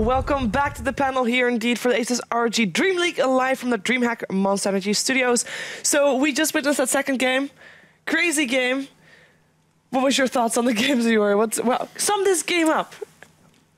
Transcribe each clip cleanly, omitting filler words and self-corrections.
welcome back to the panel here indeed for the ASUS ROG DreamLeague live from the DreamHack Monster Energy Studios. So we just witnessed that second game. Crazy game. What was your thoughts on the game, Zuyori? Well, sum this game up.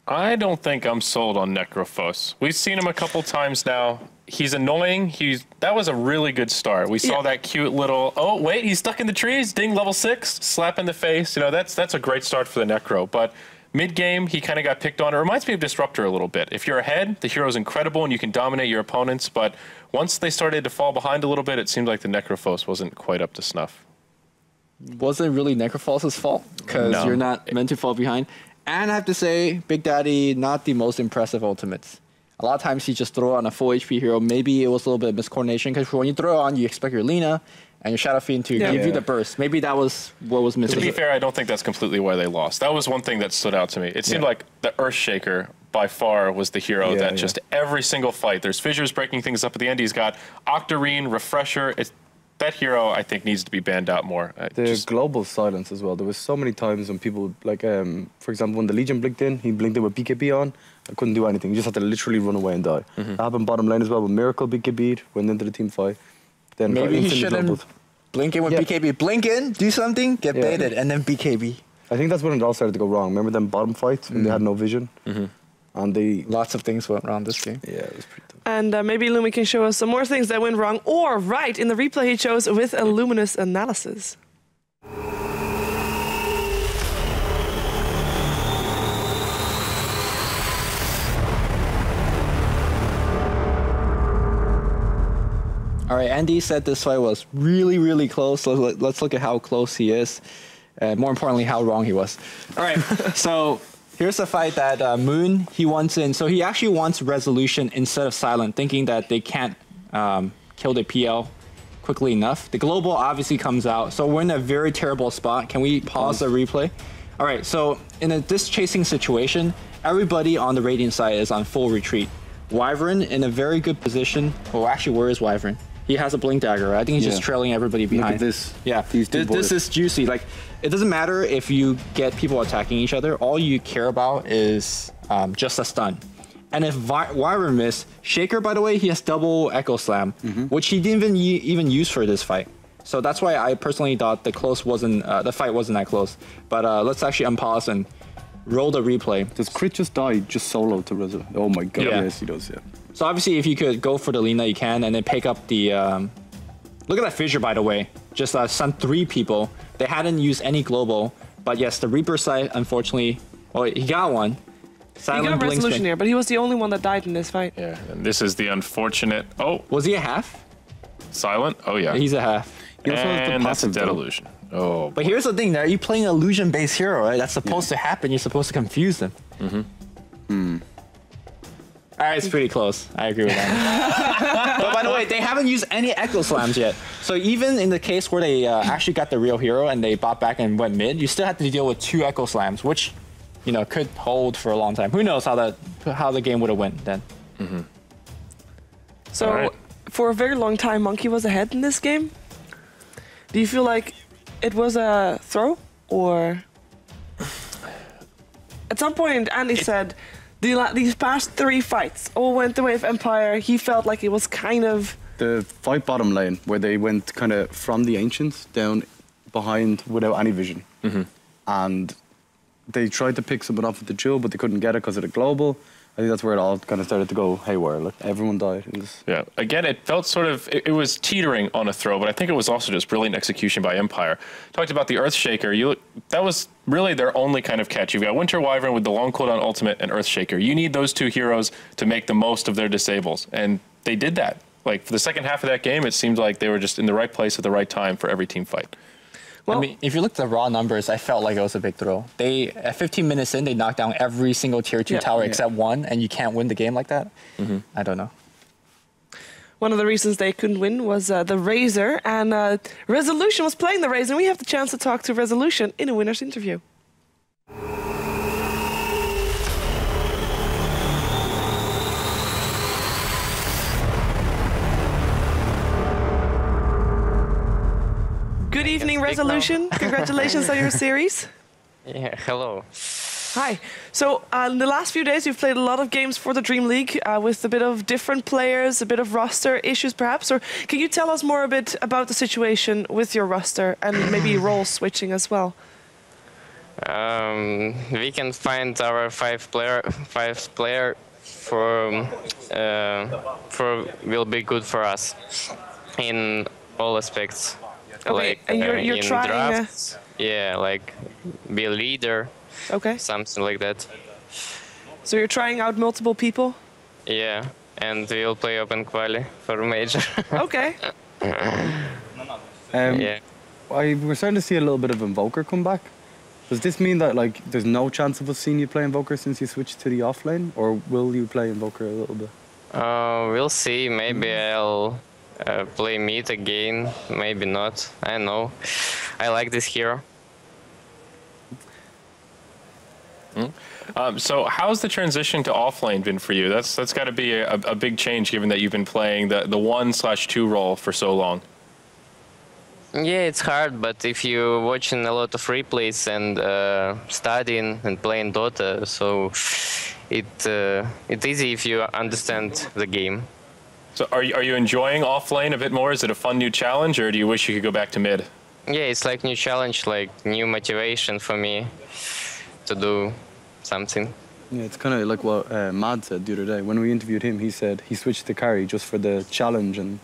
I don't think I'm sold on Necrophos. We've seen him a couple times now. He's annoying. That was a really good start. We saw that cute little, oh, wait, he's stuck in the trees. Ding, level 6, slap in the face. You know, that's a great start for the Necro. But mid-game, he kind of got picked on. It reminds me of Disruptor a little bit. If you're ahead, the hero's incredible and you can dominate your opponents. But once they started to fall behind a little bit, it seemed like the Necrophos wasn't quite up to snuff. Wasn't really Necrophos' fault because you're not meant to fall behind. And I have to say, Big Daddy, not the most impressive ultimates. A lot of times he just throw on a full HP hero. Maybe it was a little bit of miscoordination because when you throw on, you expect your Lina and your Shadow Fiend to give you the burst. Maybe that was what was missing. To be fair, I don't think that's completely why they lost. That was one thing that stood out to me. It seemed like the Earthshaker by far was the hero that just every single fight, there's fissures breaking things up at the end. He's got Octarine, Refresher. That hero, I think, needs to be banned out more. The global silence as well. There was so many times when people, like, for example, when the Legion blinked in, he blinked in with BKB on. I couldn't do anything. You just had to literally run away and die. That happened bottom lane as well with Miracle BKB'd, went into the team fight. Then maybe he shouldn't blink in with BKB. Blink in, do something, get baited, and then BKB. I think that's when it all started to go wrong. Remember them bottom fights when they had no vision? And lots of things went wrong this game. Yeah, it was pretty tough. And maybe Lumi can show us some more things that went wrong or right in the replay he chose with a luminous analysis. All right, Andy said this fight was really, really close. So let's look at how close he is. More importantly, how wrong he was. All right, so here's a fight that Moon, he wants in. So he actually wants Resolution instead of Silent, thinking that they can't kill the PL quickly enough. The Global obviously comes out. So we're in a very terrible spot. Can we pause the replay? All right, so in this chasing situation, everybody on the Radiant side is on full retreat. Wyvern in a very good position. Oh, actually, where is Wyvern? He has a Blink Dagger. I think he's just trailing everybody behind. Look at this. Yeah, this is juicy. Like, it doesn't matter if you get people attacking each other. All you care about is just a stun. And if Wyvern missed, Shaker, by the way, he has double Echo Slam, which he didn't even use for this fight. So that's why I personally thought the fight wasn't that close. But let's actually unpause and roll the replay. Does Crit just die just solo to Rezo? Oh my god, yes he does, So obviously if you could go for the Lina, you can, and then pick up the... look at that fissure, by the way. Just stun 3 people. They hadn't used any global. But yes, the Reaper side, unfortunately... Oh, he got one. Silent he got Resolution here, but he was the only one that died in this fight. Yeah, and this is the unfortunate... Oh. Was he a half? Silent? Oh, yeah. He's a half. And that's a dead illusion. Oh. But here's the thing, are you playing an illusion-based hero, right? That's supposed to happen. You're supposed to confuse them. All right, it's pretty close. I agree with that. But by the way, they haven't used any Echo Slams yet. So even in the case where they actually got the real hero and they bought back and went mid, you still have to deal with 2 Echo Slams, which, you know, could hold for a long time. Who knows how the game would have went then. So for a very long time, Monkey was ahead in this game. Do you feel like it was a throw, or at some point Andy said these past 3 fights all went the way of Empire. He felt like it was kind of the fight bottom lane where they went kind of from the Ancients down behind without any vision, and they tried to pick someone off with the jewel, but they couldn't get it because of the global. I think that's where it all kind of started to go haywire. Like, everyone died. Yeah, again, it felt sort of, it was teetering on a throw, but I think it was also just brilliant execution by Empire. Talked about the Earthshaker. That was really their only kind of catch. You've got Winter Wyvern with the long cooldown ultimate and Earthshaker. You need those 2 heroes to make the most of their disables, and they did that. Like, for the second half of that game, it seemed like they were just in the right place at the right time for every team fight. Well, I mean, if you look at the raw numbers, I felt like it was a big throw. At 15 minutes in, they knocked down every single tier 2 tower except 1, and you can't win the game like that? I don't know. One of the reasons they couldn't win was the Razor, and Resolution was playing the Razor, and we have the chance to talk to Resolution in a winner's interview. Good evening, Resolution. Congratulations on your series. Yeah, hello. Hi. So in the last few days, you've played a lot of games for the Dream League with a bit of different players, a bit of roster issues perhaps. Or can you tell us more a bit about the situation with your roster and maybe role switching as well? We can find our five player for will be good for us in all aspects. Okay, like and you're in trying. drafts, yeah, like be a leader, Okay. something like that. So you're trying out multiple people. Yeah, and we'll play open quali for major. Okay. Yeah. We're starting to see a little bit of Invoker come back. Does this mean that like there's no chance of us seeing you play Invoker since you switched to the offlane, or will you play Invoker a little bit? We'll see. Maybe I'll play mid again. Maybe not. I don't know. I like this hero. So how's the transition to offlane been for you? That's got to be a big change given that you've been playing the 1/2 role for so long. Yeah, it's hard, but if you're watching a lot of replays and studying and playing Dota, so it's easy if you understand the game. So are you enjoying offlane a bit more? Is it a fun new challenge, or do you wish you could go back to mid? Yeah, it's like new challenge, like new motivation for me to do something. Yeah, it's kind of like what Mad said the other day. When we interviewed him, he said he switched to carry just for the challenge and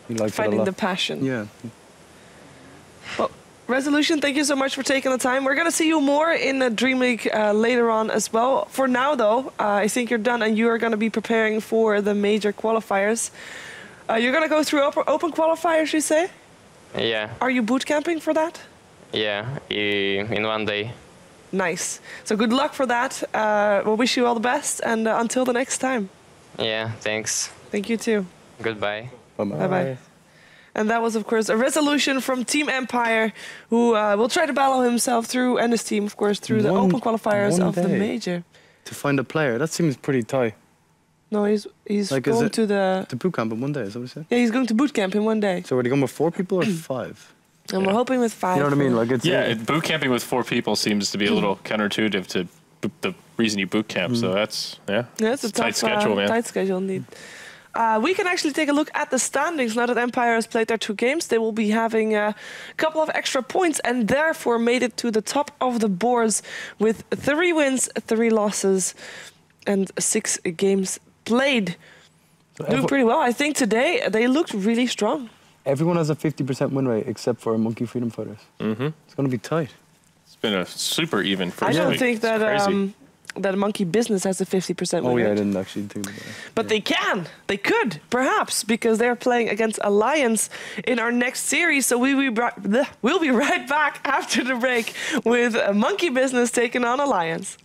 he liked it a Finding lot. the passion. Yeah. Well, Resolution, thank you so much for taking the time. We're going to see you more in the Dream League later on as well. For now, though, I think you're done and you are going to be preparing for the major qualifiers. You're going to go through open qualifiers, you say? Yeah, Are you boot camping for that? yeah, in one day. Nice. So good luck for that. We'll wish you all the best and until the next time. Yeah, thanks. Thank you too. Goodbye. Bye-bye. And that was, of course, a Resolution from Team Empire, who will try to battle himself through, and his team, of course, through the open qualifiers of the major. To find a player, that seems pretty tight. No, he's Like, going to the... To boot camp in one day, is that what you said? Yeah, he's going to boot camp in one day. So are they going with 4 people or 5? And we're hoping with 5. You know what I mean? Like it's Boot camping with 4 people seems to be a little counterintuitive to the reason you boot camp. So that's Yeah, it's a tight tough, schedule, man. Tight schedule indeed. We can actually take a look at the standings now that Empire has played their 2 games. They will be having a couple of extra points and therefore made it to the top of the boards with 3 wins, 3 losses, and 6 games played. Doing pretty well. I think today they looked really strong. Everyone has a 50% win rate except for Monkey Freedom Fighters. Mm-hmm. It's going to be tight. It's been a super even first I don't week. think It's crazy. that Monkey Business has a 50% win Oh yeah, I rate. didn't actually think about that. But they can. They could, perhaps, because they're playing against Alliance in our next series. So we'll be right back after the break with Monkey Business taking on Alliance.